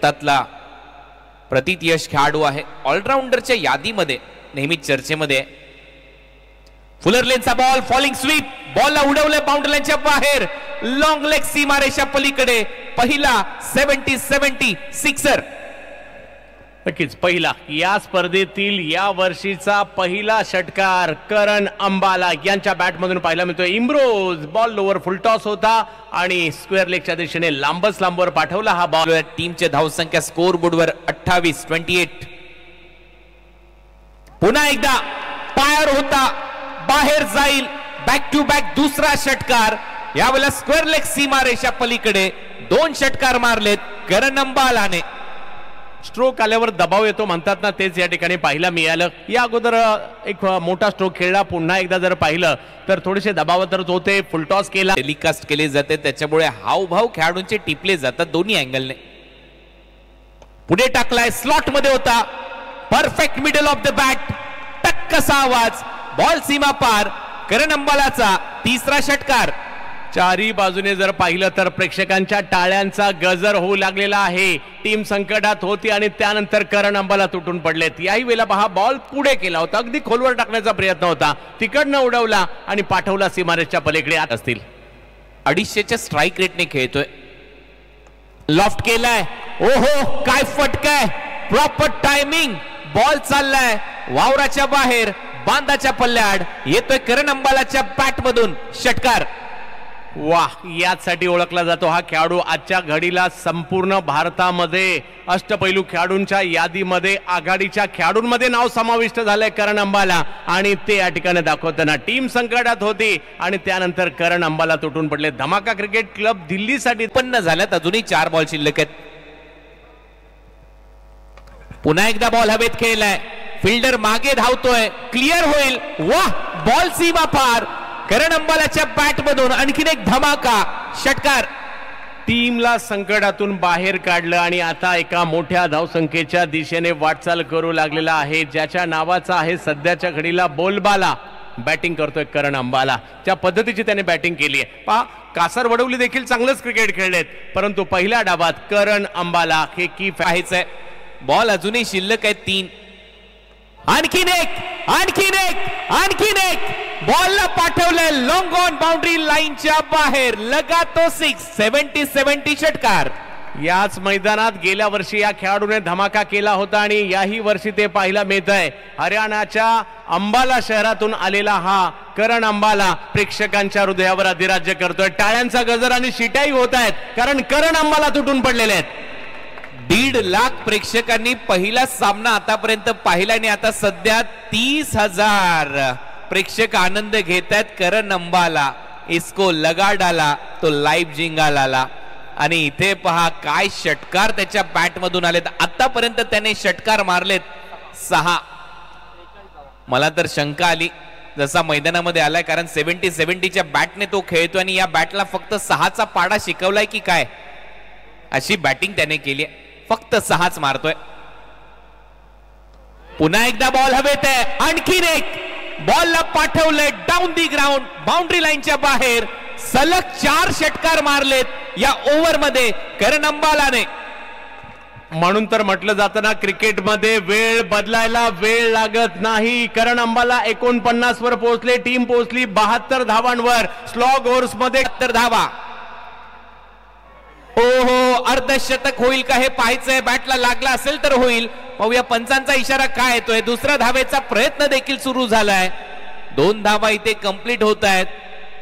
भारतातला प्रतियश खेळाडू आहे, ऑलराऊंडरच्या यादीमध्ये नेहमीच चर्चेमध्ये. फुलर लेनचा बॉल, फॉलिंग स्वीप, बॉलला उडवले बाउंड्री लाईनच्या बाहेर, लॉंग लेग सीमारेषा पलीकडे, पहिला 70-70 सिक्सर. नक्कीच पहिला या स्पर्धेतील या वर्षीचा पहिला षटकार करण अंबाला यांच्या बॅटमधून पाहायला मिळतोय. इम्ब्रोज बॉल लोवर फुलटॉस होता आणि स्क्वेअर लेगच्या दिशेने लांबच लांबवर पाठवला हा बॉल. टीमची धावसंख्या स्कोर बोर्डवर 28-28. पुन्हा एकदा पायर होता, बाहेर जाईल, बॅक टू बॅक दुसरा षटकार. यावेळेला स्क्वेअर लेग सीमारेषा पलीकडे 2 षटकार मारलेत करण अंबालाने. स्ट्रोक आल्यावर दबाव येतो म्हणतात ना, तेच या ठिकाणी पाहायला मिळालं. या अगोदर एक मोठा स्ट्रोक खेळला, पुन्हा एकदा जर पाहिलं तर थोडेसे दबावातच होते. फुलटॉस केला, टेलिकास्ट केले जाते, त्याच्यामुळे हावभाव खेळाडूंचे टिपले जातात दोन्ही अँगलने. पुढे टाकलाय, स्लॉट मध्ये होता, perfect middle of the bat, टक्कसा आवाज, बॉल सीमा पार. करण अंबालाचा तिसरा षटकार. चारी बाजूने जर पाहिलं तर प्रेक्षकांच्या टाळ्यांचा गजर होऊ लागलेला आहे. टीम संकटात होती आणि त्यानंतर करण अंबाला तुटून पडलेत. याही वेळेला पहा, बॉल पुढे केला होता, अगदी खोलवर टाकण्याचा प्रयत्न होता, तिकडनं उडवला आणि पाठवला सीमारेषच्या पलीकडे. आत असतील 250च्या स्ट्राईक रेटने खेळतोय. लॉफ्ट केलाय, ओहो काय फटकाय, प्रॉपर टायमिंग, बॉल चाललाय वावराच्या बाहेर, बांधाच्या पल्ल्याआड येतोय करण अंबालाच्या बॅट मधून षटकार. वाह, यासाठी ओळखला जातो हा खेळाडू. आजच्या घडीला संपूर्ण भारतामध्ये अष्टपैलू खेळाडूंच्या यादीमध्ये आघाडीच्या खेळाडूंमध्ये नाव समाविष्ट झालंय करण अंबाला. आणि ते या ठिकाणी दाखवताना टीम संकटात होती आणि त्यानंतर करण अंबाला तुटून पडले. धमाका क्रिकेट क्लब दिल्लीसाठी उत्पन्न झाल्यात, अजूनही 4 बॉल शिल्लक आहेत. पुन्हा एकदा बॉल हवेत खेळलाय, फिल्डर मागे धावतोय, क्लिअर होईल, वाह, बॉल सीमा पार. करण अंबालाच्या बॅट मधून आणखीन एक धमाका षटकार. टीमला संकटातून बाहेर काढलं आणि आता एका मोठ्या धावसंख्येच्या दिशेने वाटचाल करू लागलेला आहे, ज्याच्या नावाचा आहे सध्याच्या घडीला बोलबाला. बॅटिंग करतोय करण अंबाला. ज्या पद्धतीची त्याने बॅटिंग केली आहे पहा, कासर वडवली देखील चांगलंच क्रिकेट खेळलेत, परंतु पहिल्या डावात करण अंबाला हे की आहेच आहे. बॉल अजूनही शिल्लक आहेत 3. आणखीन एक, आणखीन एक, आणखीन एक, बॉलला पाठवलंय लॉंग ऑन बाउंड्री लाईनच्या बाहेर, लगा तो 6. 70-70 षटकार. याच मैदानात गेल्या वर्षी या खेळाडूने धमाका केला होता आणि याही वर्षी ते पाहायला मिळत आहे. हरियाणाच्या अंबाला शहरातून आलेला हा करण अंबाला प्रेक्षकांच्या हृदयावर अधिराज्य करतोय. टाळ्यांचा गजर आणि शिटाई होत आहेत, कारण करण अंबाला तुटून पडलेले आहेत. 1.5 लाख प्रेक्षकांनी पहिला सामना आतापर्यंत पाहिला आणि आता सध्या 30,000 प्रेक्षक आनंद घेत आहेत. करण अंबाला इसको लगा डाला तो लाईव्ह जिंगालाला. आणि इथे पहा काय षटकार त्याच्या बॅट मधून आलेत. आतापर्यंत त्याने षटकार मारलेत 6. मला तर शंका आली जसा मैदानामध्ये आलाय, कारण 70-70च्या बॅटने तो खेळतोय आणि या बॅटला फक्त 6चा पाडा शिकवलाय की काय, अशी बॅटिंग त्याने केली. फक्त 6च मारतोय. पुन्हा एकदा बॉल हवेत आहे, आणखीन एक, बॉलला पाठवलंय डाऊन दी ग्राउंड, बाउंड्री लाईनच्या बाहेर. सलग 4 षटकार मारलेत या ओव्हर मध्ये करण अंबालाने. म्हणून तर म्हटलं जातं ना, क्रिकेटमध्ये वेळ बदलायला वेळ लागत नाही. करण अंबाला 49 वर पोहोचले, टीम पोहोचली 72 धावांवर. स्लॉग ओव्हर्स मध्ये 70 धावा. ओहो, अर्धशतक होईल का हे पाहायचंय. बॅटला लागला असेल तर होईल, पाहूया पंचांचा इशारा काय येतोय. दुसऱ्या धावेचा प्रयत्न देखील सुरू झालाय. 2 धावा इथे कंप्लीट होत आहेत.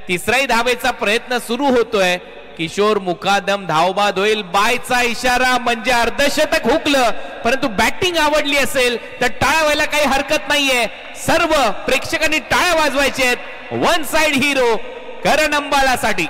तिसराही धावेचा प्रयत्न सुरू होतोय. किशोर मुकादम धावबाद होईल. बायचा इशारा म्हणजे अर्धशतक हुकलं, परंतु बॅटिंग आवडली असेल तर टाळ्या व्हायला काही हरकत नाहीये. सर्व प्रेक्षकांनी टाळ्या वाजवायच्या आहेत. 1 साइड हिरो करण अंबालासाठी.